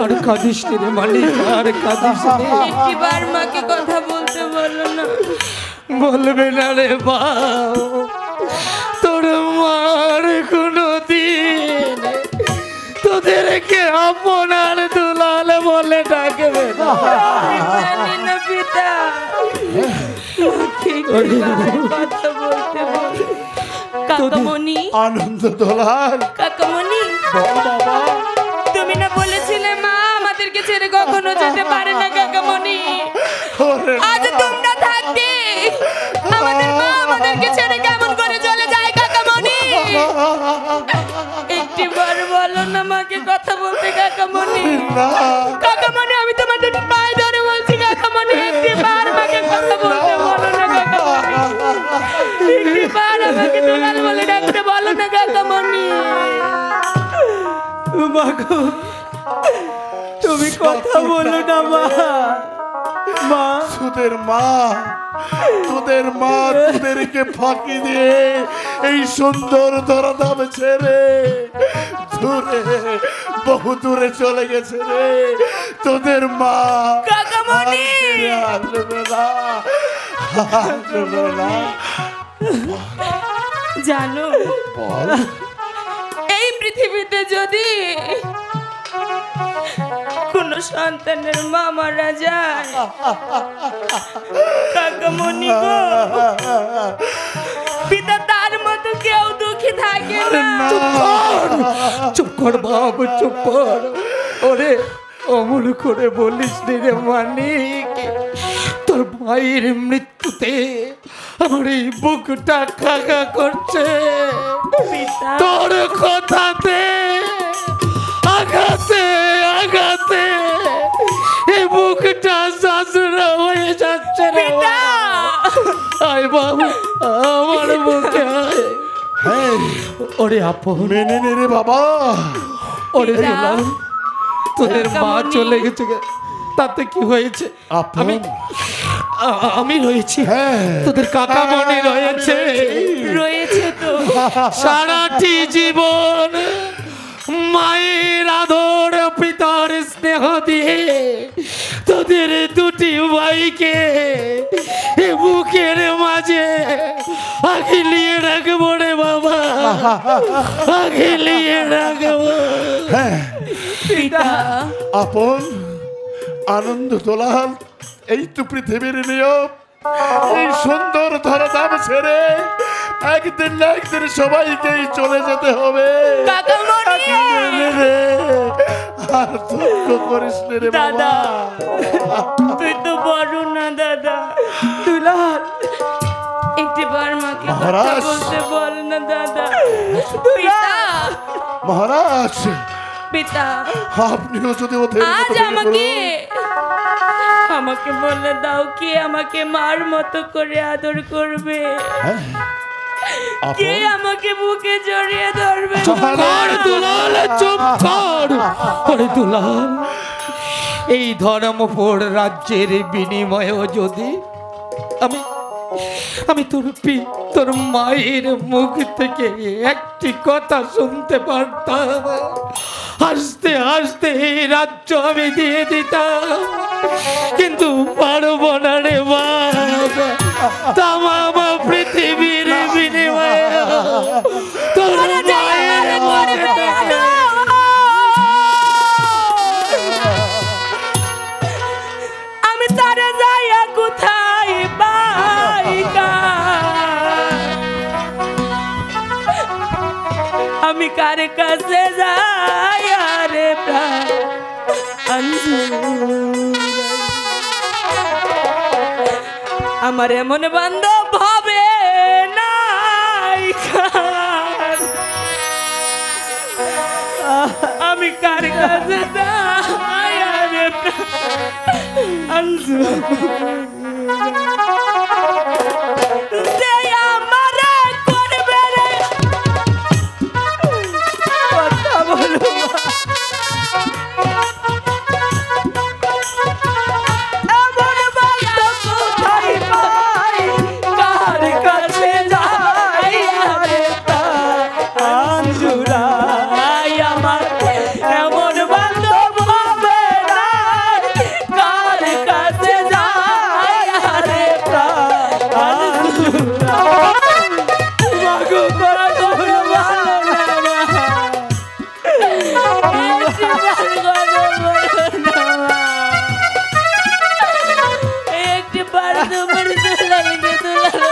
S4: আর কাঁদিস নি রে মালিক আর কাঁদিস নি
S1: একটিবার মাকে কথা বলতে বলো না
S4: বলবে না রে বা তোর মার কোনো দিন তোদেরকে আপনার দুলাল বলে ডাকবে না
S1: জানি না পিতা মাকে
S7: কথা বলতে বল। কাকামণি,
S6: আনন্দ দোলাল,
S7: কাকামণি,
S6: বাবা
S7: তুমি না বলেছিলে মা আমাদেরকে ছেড়ে কখনো যেতে পারে না কাকামণি। আজ তোমরা থাকতে আমাদের মা আমাদেরকে ছেড়ে কেমন করে চলে যায় কাকামণি? একটিবার বলো না মাকে কথা বলতে কাকামণি। কাকামণি, আমি তোমার দুটো পায়ে ধরে বলছি কাকামণি, একটিবার মাকে কথা বলতে বলো না কাকামণি। একটিবার আমাকে দুলাল বলে ডাকতে বলো না কাকামণি।
S8: মা গো, তুমি কথা বলো না মা। মা,
S6: তোদের মা তোদেরকে ফাঁকি দিয়ে এই সুন্দর ধরাধাম ছেড়ে দূরে, বহু দূরে চলে গেছে রে। তোদের মা
S7: কাকামণি,
S6: আসবে না।
S7: জানো এই পৃথিবীতে যদি কোন সন্তানের মা মারা যায় কাকামণি গো, পিতা তার মতো কেউ দুঃখী থাকে না।
S3: চুপ কর বাবু, চুপ কর। ওরে অমল করে বলিস রে মানিক, তোর ভাইয়ের মৃত্যুতে আমার এই বুকটা কাকা করছে। তোর কথাতে আঘাতে আঘাতে এই বুকটা শাশুড়া হয়ে যাচ্ছে রে। আয় বাবু, আমার বুকে আয়। ওরে আপন
S6: মেনে নে রে বাবা।
S3: ওরে দুলাল, তোদের মা চলে গেছে, তাতে কি হয়েছে? আমি রয়েছি, তোদের কাকা মনে রয়েছে।
S7: রয়েছে তো।
S3: সারাটি জীবন মায়ের আদর পিতার স্নেহ দিয়ে তোদের দুটি ভাইকে বুকের মাঝে আগলিয়ে রাখবো রে বাবা, আগলিয়ে রাখবো।
S7: পিতা,
S6: আপন আনন্দ দোলাল, এই তো পৃথিবীর নিয়ম। এই সুন্দর ধরাধাম ছেড়ে একদিন না একদিন সবাইকেই চলে যেতে হবে। আর দুঃখ করিস রে
S7: দাদা,
S6: বাবা।
S7: তুই তো বড় না দাদা।
S8: দুলাল,
S7: একটিবার মাকে কথা
S6: মহারাজ।
S7: বলতে বল না দাদা। পিতা,
S6: মহারাজ,
S7: পিতা,
S6: আপনিও যদি ওদের মতো
S7: আজ
S6: ভেঙে
S7: আমাকে বলে দাও কে আমাকে মার মতো করে আদর করবে, কে আমাকে বুকে জড়িয়ে ধরবে।
S3: দুলাল চুপ কর। ওরে দুলাল, এই ধর্মপুর রাজ্যের বিনিময়েও যদি আমি তোর মায়ের মুখ থেকে একটি কথা শুনতে পারতাম, হাসতে হাসতে এই রাজ্য আমি দিয়ে দিতাম, কিন্তু পারবো না রে বাবা। তামাম পৃথিবীর বিনিময়ে তোর মায়ের মুখে
S7: আমি তারা যাইয়া কোথায় পাইকা, আমি কার কাছে যাই রে প্রাণ। আমার এমন বান্ধব হবে নাই, আমি কার কাছে যাই রে প্রাণ। একটি বার তোমার দুলালকে দুলাল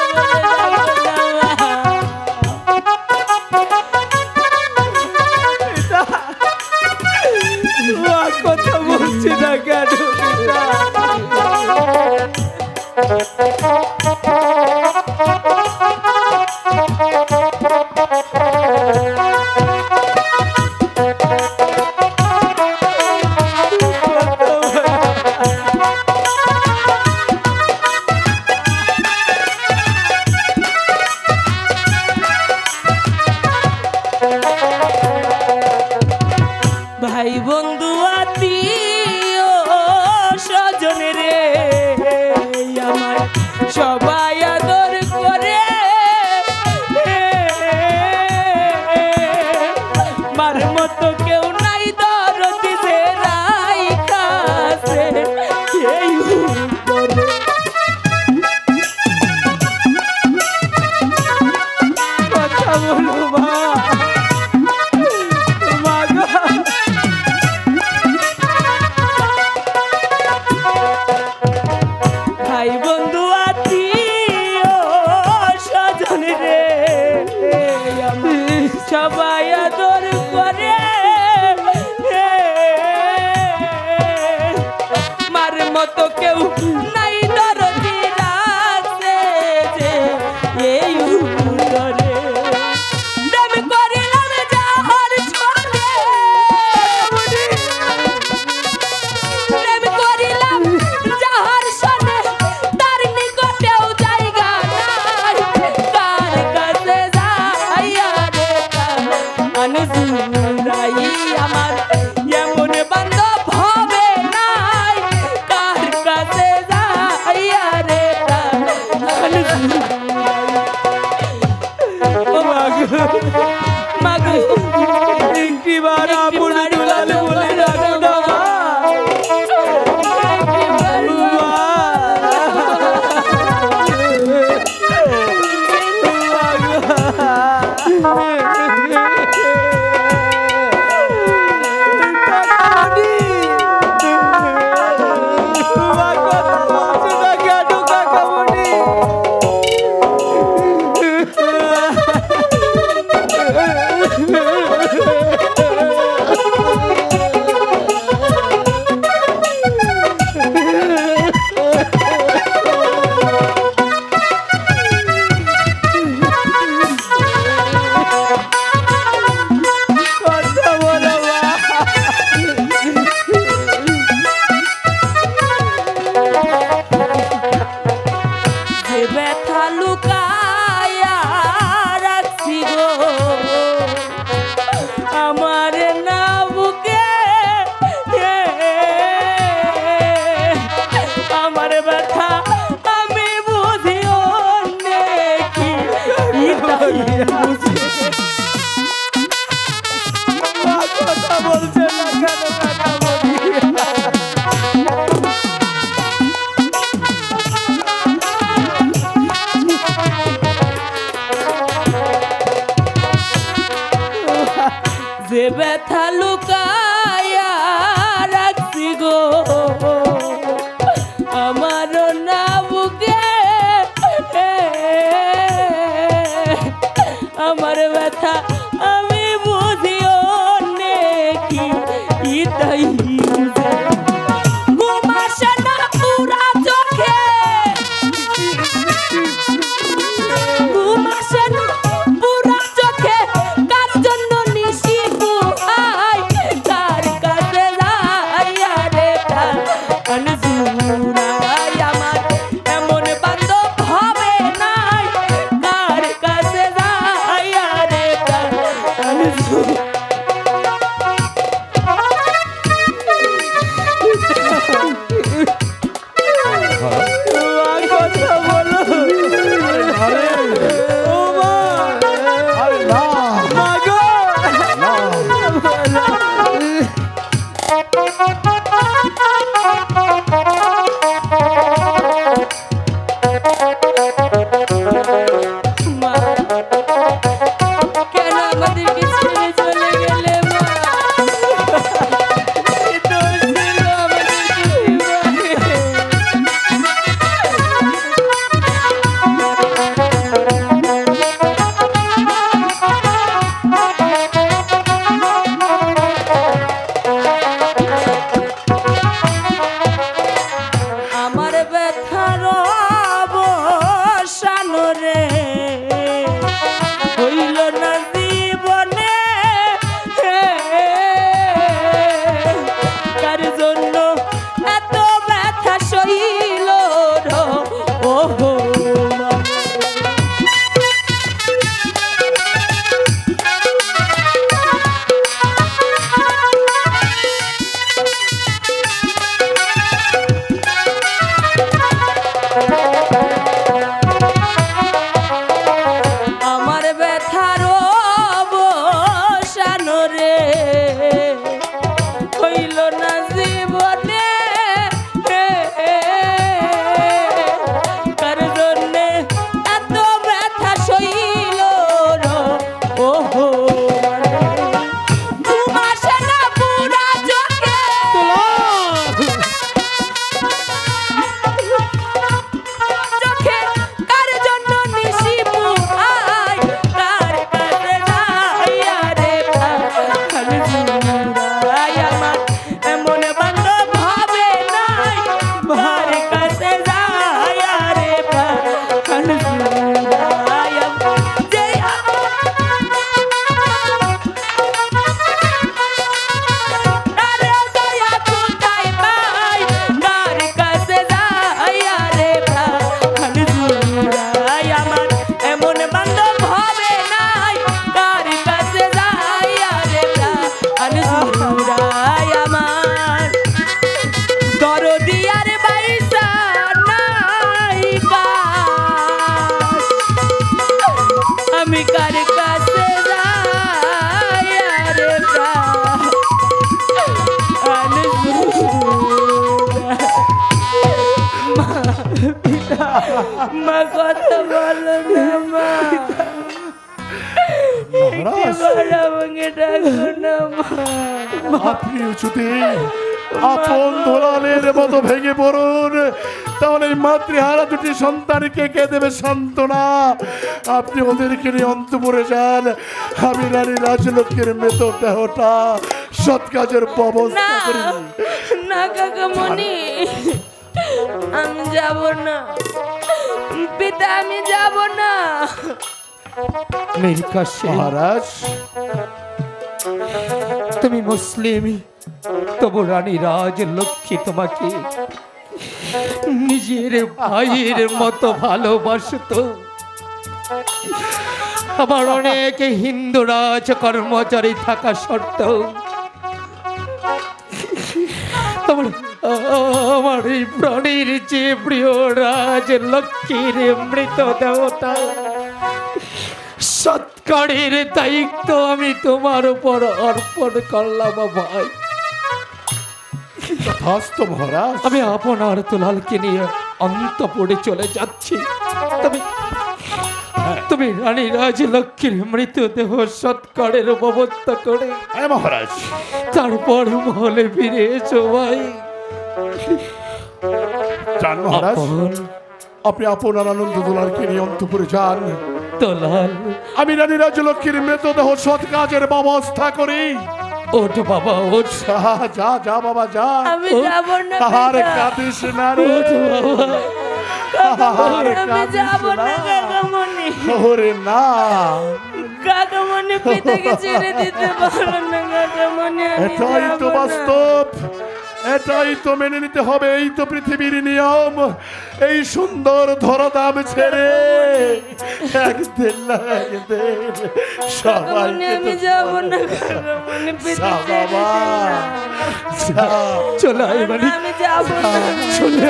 S7: ব্যথা লুকায়া রাখছি গো আমার না বুকে আমার ব্যথা আমি বুঝিও নেকি
S8: কথা বলছে না কেন কাকামণি?
S7: যে ব্যথা লুকায়া রাখছি গো আমার না বুকে আমার ব্যথা আমি বুঝিও নেকি ইতাই ঘুম আসে না পুরা চোখে ঘুম আসে না পুরা চোখে কার জন্য নিশি বুহাই কার কাছে যাইয়া রে কানজুরাই আমার এমন বান্ধব হবে নাই কার কাছে যাইয়া রে কানজুরাই
S8: কথা বলো। ও মা, মা গো।
S7: মা কেন আমাদেরকে ছেড়ে চলে গেলে মা দোষ ছিল আমাদেরকে আমার ব্যথার অবসান রে হইল না জীবনে কার জন্য এত ব্যথা সইল ওহো আমার ব্যথার অবসান রে হইল না জীবনে কার জন্যে এত ব্যথা সইল ওহো ঘুম আসে না পুরা চোখে চোখে কার জন্য নিশি পুহাই কার কাছে যাইয়া রে কানজুরাই আমার এমন বান্ধব হবে নাই কার কাছে যাইয়া রে কানজুরাই যে আরে দয়া কোথায় পাই কার কাছে যাইয়া রে কানজুরাই আমার এমন বান্ধব হবে নাই কার কাছে যাইয়া রে কানজুরাই আমার দরদিয়ার বাইসা নাই আমি কার কাছে যাইয়া রে মা কথা বলো না মা আমাকে ডাকো না মা
S6: আপনি উঁচুতে আপন দোলালের মতো ভেঙে পড়ুন, তাহলে এই মাতৃহারা দুটি সন্তানকে কে দেবে সান্ত্বনা? আপনি ওদেরকে নিয়ে অন্তপুরে যান, আমি রানী রাজলক্ষ্মীর মৃতদেহটা সৎ কাজের ব্যবস্থা করি।
S7: না কাকামণি আমি যাব না পিতা, আমি যাব না।
S3: মীর কাসেম,
S6: মহারাজ,
S3: তুমি মুসলিম, তবু রানী রাজলক্ষ্মী তোমাকে নিজের ভাইয়ের মতো ভালোবাসতো। আমার অনেক হিন্দুরাজ কর্মচারী থাকা সত্ত্বেও আমার এই প্রাণীর যে প্রিয় রাজ লক্ষ্মীর মৃত দেবতা সৎকারের দায়িত্ব আমি তোমার উপর অর্পণ করলাম ভাই।
S6: তথাস্তু মহারাজ।
S3: আমি আপনার দুলালকে নিয়ে অন্তপুরে চলে যাচ্ছি। তুমি রানী রাজলক্ষ্মীর মৃতদেহ সৎকারের ব্যবস্থা করে
S6: হ্যাঁ মহারাজ।
S3: তারপর মহলে ফিরে এসো ভাই।
S6: যান মহারাজ, আপনি আপনার আনন্দ দুলালকে নিয়ে অন্তপুরে যান।
S3: দুলাল,
S6: আমি রানী রাজলক্ষ্মীর মৃতদেহ সৎ কাজের ব্যবস্থা করি।
S3: ওঠ বাবা ওঠ।
S6: যা যা বাবা যা।
S7: আমি যাব না
S6: আর
S7: পিতা।
S6: কাঁদিস না রে।
S3: ওঠ বাবা।
S7: আমি যাব না কাকামণি।
S6: ওরে না,
S7: কাকামণি পিতাকে ছেড়ে দিতে পারো না কাকামণি। আমি
S6: এটাই তো
S7: যাব না।
S6: বাস্তব, এটাই তো মেনে নিতে হবে। এই তো পৃথিবীর নিয়ম। এই সুন্দর ধরদাম ছেড়ে একদিন না একদিন
S7: কাকামণি,
S6: সবাইকে
S7: আমি যাব না কাকামণি। পিতা
S6: যা
S7: ছেড়ে
S6: বাবা,
S7: দিও না।
S6: যা।
S3: চলে আয় মানে
S7: আমি যাব না।
S3: চলে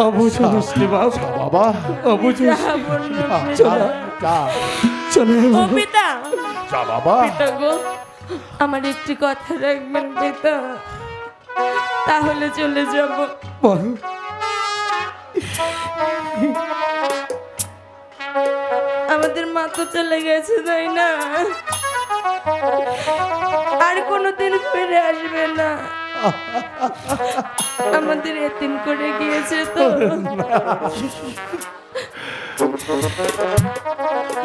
S3: অবুঝ মুসলিম
S6: বাবা
S3: অবুঝ
S7: যাব না
S3: চলে
S6: যা
S3: চলে
S7: ও পিতা,
S6: যা বাবা।
S7: পিতা গো, আমার একটি কথা রাখবেন পিতা, তাহলে চলে যাব।
S3: বল।
S7: আমাদের মা তো চলে গেছে তাই না, আর কোনোদিন ফিরে আসবে না। আমাদের এতিম করে গিয়েছে তো।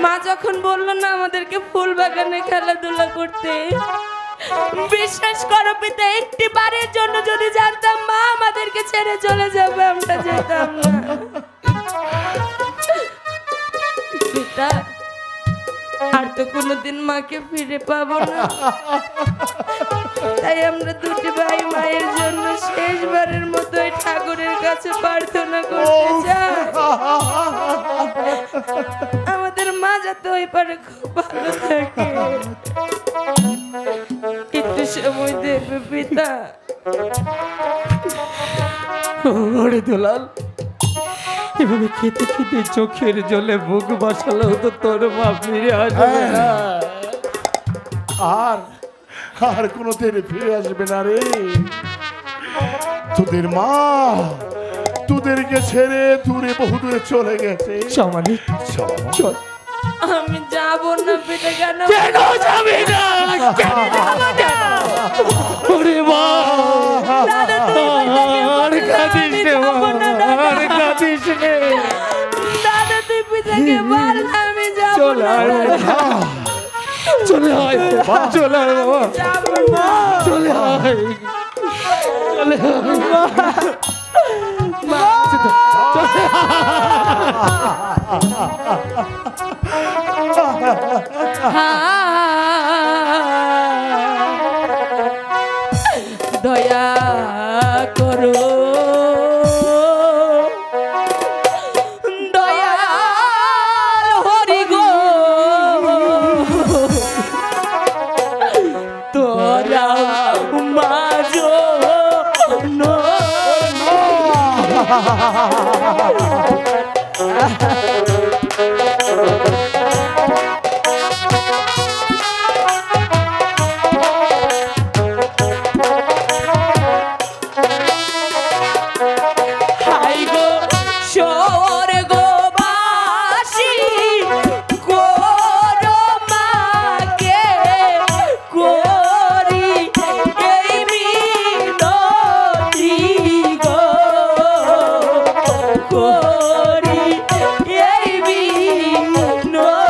S7: মা যখন বললো না আমাদেরকে ফুল বাগানে খেলাধুলা করতে, বিশ্বাস করো পিতা, একটি বারের জন্য যদি জানতাম মা আমাদেরকে ছেড়ে চলে যাবে, আমরা যেতাম না। পিতা, আর তো কোনোদিন মাকে ফিরে পাবো না, তাই আমরা দুটি ভাই মায়ের জন্য শেষবারের মতো এই ঠাকুরের কাছে প্রার্থনা করতে চাই আমাদের মা যাতে ওই পারে খুব ভালো থাকে। একটু সময় দেবে পিতা।
S3: ওরে দুলাল, এভাবে খেতে খেতে চোখের জলে বুক বসালেও তো তোর মা ফিরে আসবে না।
S6: আর আর কোনোদিন ফিরে আসবে না রে। তোদের মা তোদেরকে ছেড়ে দূরে বহু দূরে চলে গেছে।
S3: সামানি চল।
S7: আমি যাব না পিতা। কেন
S3: কেন যাবি না? কেন যাবো না? ওরে মা,
S7: দাদা, তুই পিতাকে
S3: আর কাঁদিস রে মা, আর কাঁদিস রে।
S7: দাদা, তুই পিতাকে বল না আমি যাব
S3: চলে
S7: না।
S3: আয়, চলে আয়, চলে আয় বাবা,
S7: যাব না।
S3: চলে আয়, চলে আয়।
S7: দয়া করো, দয়াল হরি গো, তোরা মাঝো হাই গো স্বর্গ বাসী, করো মাকে করি এই মিনতি গো, করি এই মিনতি।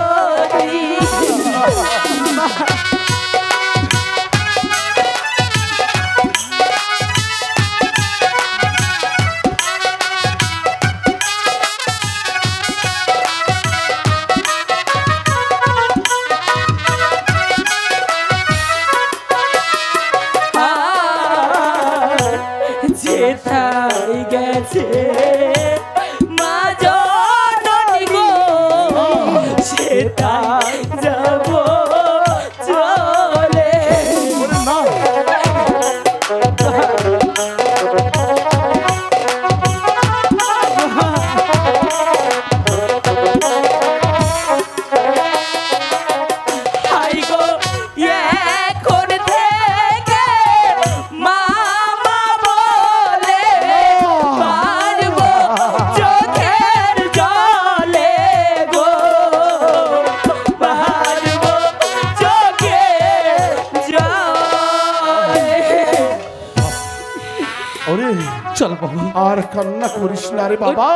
S6: আর কান্না করিস না রে বাবা,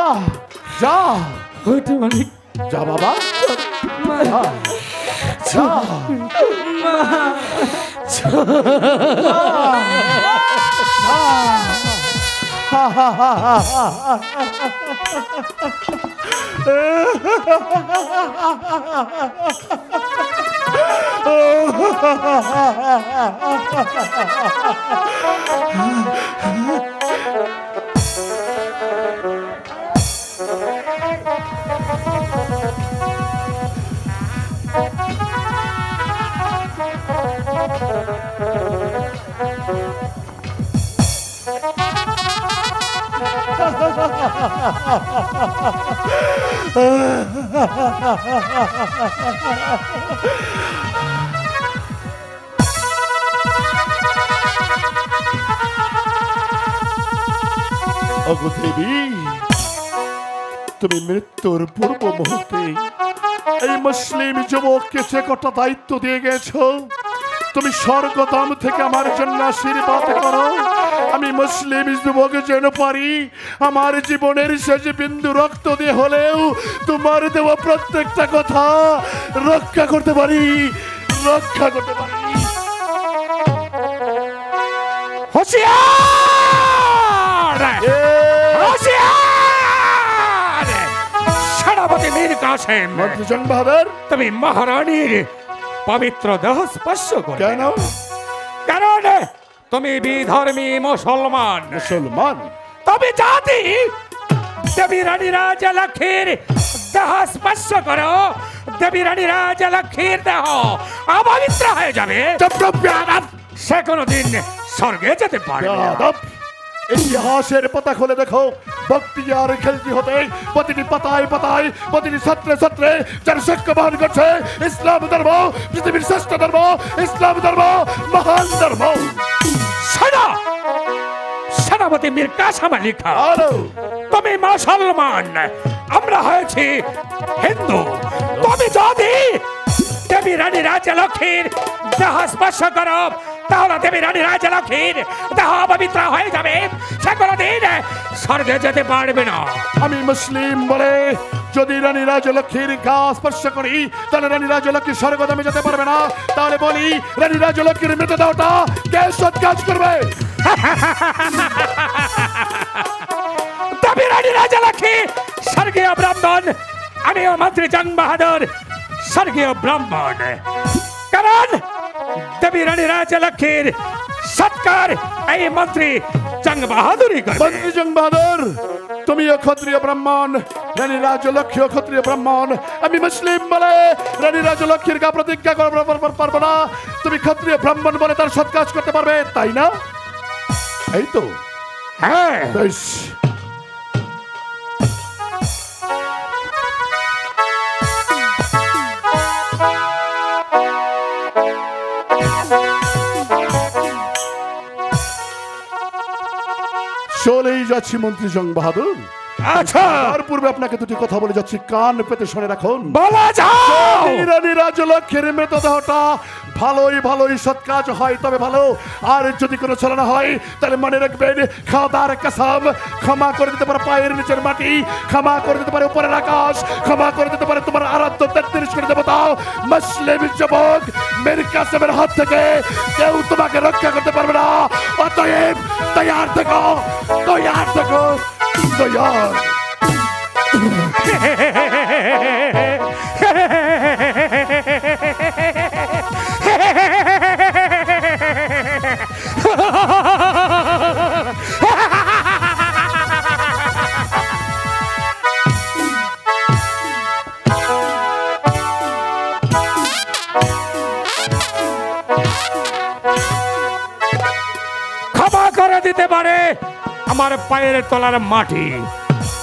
S6: যা
S5: ওঠো মালিক।
S6: যা বাবা, যা, যা। ওগো দেবী, তুমি মৃত্যুর পূর্ব মুহূর্তে এই মুসলিম যুবককে যে কটা দায়িত্ব দিয়ে গেছো, তুমি স্বর্গধাম থেকে আমার জন্য আশীর্বাদ করো। আমি মুসলিম যুবক যেন পারি আমার জীবনের শেষ বিন্দু রক্ত দিয়ে হলেও তোমার দেওয়া প্রত্যেকটা কথা রক্ষা করতে পারি, রক্ষা করতে পারি।
S5: হুঁশিয়ার! হুঁশিয়ার! সেনাপতি মীর কাসেম,
S6: মন্ত্রী জং বাহাদুর,
S5: তুমি মহারানীর পবিত্র দেহ স্পর্শ করো
S6: কেন?
S5: কারণ তুমি বিধর্মী মুসলমান।
S6: মুসলমান?
S5: তবে জাতি দেবী রানী রাজলক্ষ্মীর দেহ স্পর্শ করো, দেবী রানী রাজলক্ষ্মীর দেহ অপবিত্র হয়ে যাবে, সে কোনোদিন স্বর্গে যেতে পারবে না।
S6: ইতিহাসের পাতা খুলে দেখো, ভক্তি আর খেলতি হতে প্রতিটি পাতায় পাতায়, প্রতিটি ছাত্রে ছাত্রে যার সাক্ষ্য বহন করছে ইসলাম ধর্ম পৃথিবীর শ্রেষ্ঠ ধর্ম, ইসলাম ধর্ম মহান ধর্ম।
S5: সেনাপতি মীর কাসেম আলী খান, তুমি মুসলমান, আমরা হয়েছি হিন্দু। তুমি যদি দেবী রানী রাজলক্ষ্মীর দেহ স্পর্শ করো, তাহলে দেবী রানী রাজলক্ষ্মীর দেহ অপবিত্র হয়ে যাবে, সে কোনোদিন স্বর্গে যেতে পারবে না।
S6: আমি মুসলিম বলে যদি রানী রাজলক্ষ্মীর গা স্পর্শ করি, তাহলে রানী রাজলক্ষ্মী স্বর্গধামে যেতে পারবে না। তাহলে বলি, রানী রাজলক্ষ্মীর মৃতদেহটা কে সৎকাজ করবে?
S5: দেবী রানী রাজলক্ষ্মী স্বর্গীয় ব্রাহ্মণ, আমিও মন্ত্রী জং বাহাদুর স্বর্গীয় ব্রাহ্মণ। কারণ দেবী রানী রাজলক্ষ্মীর সৎকার এই মন্ত্রী জং বাহাদুরই করবে।
S6: মন্ত্রী জং বাহাদুর, তুমিও ক্ষত্রিয় ব্রাহ্মণ, রানী রাজলক্ষ্মীও ক্ষত্রিয় ব্রাহ্মণ। আমি মুসলিম বলে রানী রাজলক্ষ্মীর গা প্রতিজ্ঞা পারবো না। তুমি ক্ষত্রিয় ব্রাহ্মণ বলে তার সৎকাজ করতে পারবে, তাই না? এই তো,
S5: হ্যাঁ।
S6: বেশ। চলেই যাচ্ছি মন্ত্রী জং বাহাদুর।
S5: আচ্ছা,
S6: তার পূর্বে আপনাকে দুটি কথা বলে যাচ্ছি, কান পেতে শুনে রাখুন।
S5: বলা যাও।
S6: রানী রাজলক্ষ্মীর মৃতদেহটা ভালোই ভালোই সৎকাজ হয় তবে ভালো, আর যদি কোনো ছলনা হয় তাহলে মনে রাখবেন, খাওয়াদার কাসাম, ক্ষমা করে দিতে পারে পায়ের নিচের মাটি, ক্ষমা করে দিতে পারে উপরের আকাশ, ক্ষমা করে দিতে পারে তোমার আরাধ্য 33 কোটি দেবতা। মুসলিম যুবক মীর কাসেমের হাত থেকে কেউ তোমাকে রক্ষা করতে পারবে না। অতএব তৈয়ার থেকো, তৈয়ার থেকো, তৈয়ার।
S5: ক্ষমা করে দিতে পারে আমার পায়ের তলার মাটি,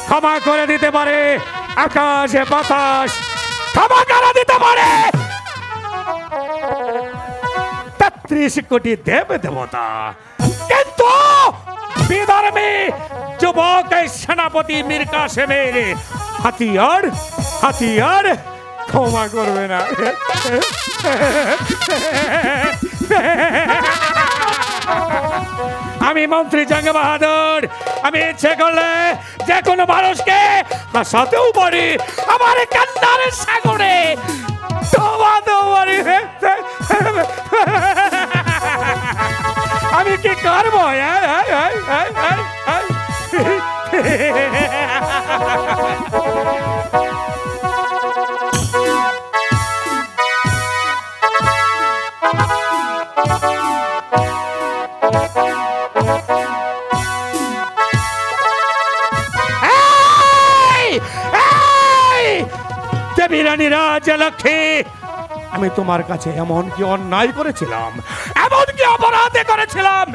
S5: ক্ষমা করে দিতে পারে আকাশে বাতাস, ক্ষমা করে দিতে পারে 33 কোটি দেব দেবতা, কিন্তু বিধর্মী যুবক এই সেনাপতি মীর কাসেমের হাতিয়ার হাতিয়ার ক্ষমা করবে না। আমি মন্ত্রী জঙ্গ বাহাদুর, আমি ইচ্ছে করলে যে কোনো মানুষকে হাসাতেও পারি, আমার কান্নার সাগরে ডোবাতেও পারি। আমি কি করবো? দেবী রানী রাজলক্ষ্মী, আমি তোমার কাছে এমন কি অন্যায় করেছিলাম, এমন কি অপরাধ করেছিলাম?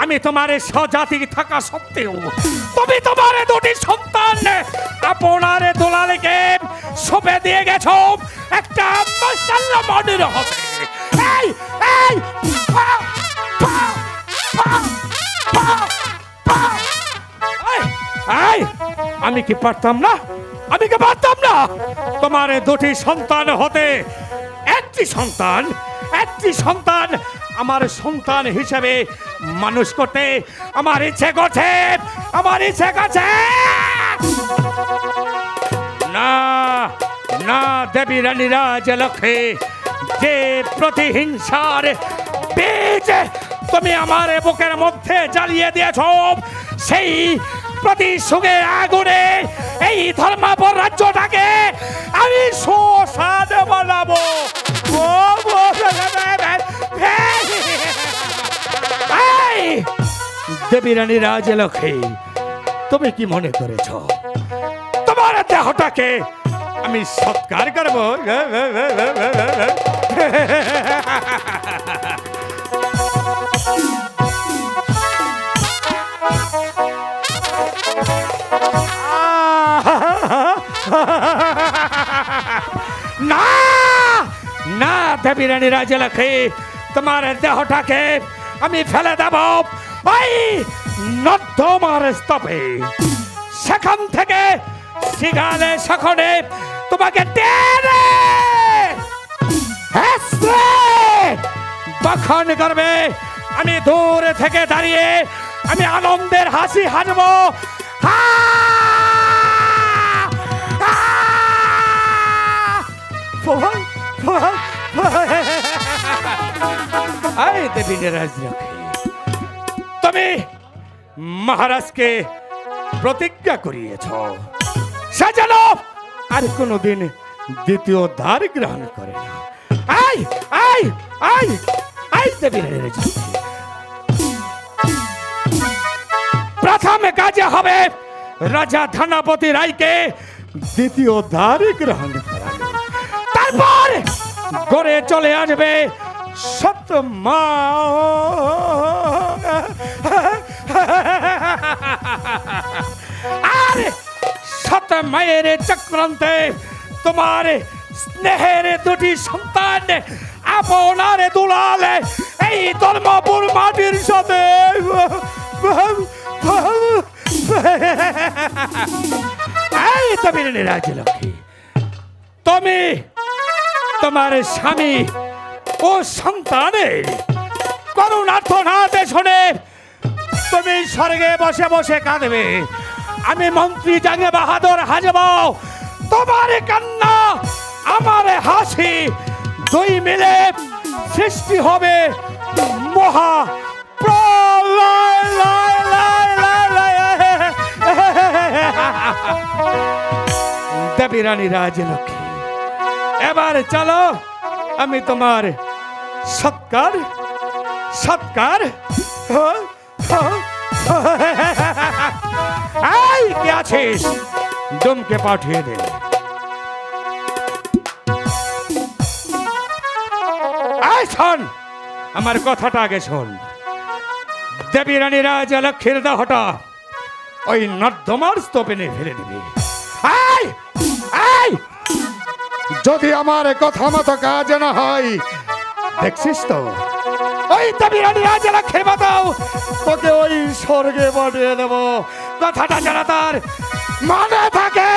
S5: আমি তোমার স্বজাতি থাকা সত্ত্বেও তুমি তোমার দুটি সন্তান আপনার দোলালেকে সঁপে দিয়ে গেছো একটা মুসলমানের হাতে। এই এই আমি কি পারতাম না? আমি কি পারতাম না তোমার দুটি সন্তান হতে একটি সন্তান আমার সন্তান হিসেবে মানুষ করতে আমার ইচ্ছে করছে, না না দেবী রানী রাজলক্ষ্মী, যে প্রতিহিংসার বীজ তুমি আমার বুকের মধ্যে জ্বালিয়ে দিয়েছ, সেই প্রতিশোধের আগুনে এই ধর্মাপর রাজ্যটাকে আমি শ্মশান বানাবো। দেবী রানী রাজলক্ষ্মী, তুমি কি মনে করেছ তোমার দেহটাকে আমি সৎকার করব? না না দেবী রানী রাজলক্ষ্মী, তোমার দেহটাকে আমি ফেলে দেব ওই নর্দমার স্তপে। সেখান থেকে সিগালে সখনে তোমাকে টেনে বক্ষণ করবে। আমি দূর থেকে দাঁড়িয়ে আমি আনন্দের হাসি হাসব। দেবী রাজলক্ষ্মী, তুমি মহারাজকে প্রতিজ্ঞা করিয়েছ সে যেন আর কোনদিন দ্বিতীয় দ্বার গ্রহণ করে না। দেবী রাজলক্ষ্মী, প্রথম কাজে হবে রাজা ধনপতি রায়কে দ্বিতীয় দ্বার গ্রহণ করানো। তারপর গড়ে চলে আসবে সত্যমা। আর সত্যমায়ের চক্রান্তে তোমার স্নেহের দুটি সন্তান আপনার দুলাল এই ধর্মপুর মাটির সাথে রাজলক্ষ্মী, তুমি তোমার স্বামী ও সন্তানের করুণার্থনাদ শুনে তুমি স্বর্গে বসে বসে কাঁদবে। আমি মন্ত্রী জঙ্গ বাহাদুর হাসব, তোমার কান্না আমার হাসি, দুই মিলে সৃষ্টি হবে মহা দেবী রানী রাজলক্ষ্মী, এবার চলো আমি তোমার সৎকার কে আছিস ডোমকে পাঠিয়ে দে। শোন আমার কথাটা আগে শোন। দেবী রানী রাজলক্ষ্মীর দেহটা ওই নর্দমার স্তূপে ফেলে দিবি। যদি আমার কথা মতো কাজ না হয়, দেখছিস তো ওই দেবী রানী রাজলক্ষ্মীর মতো তোকে ওই স্বর্গে পাঠিয়ে দেবো। কথাটা যেন তার মনে থাকে।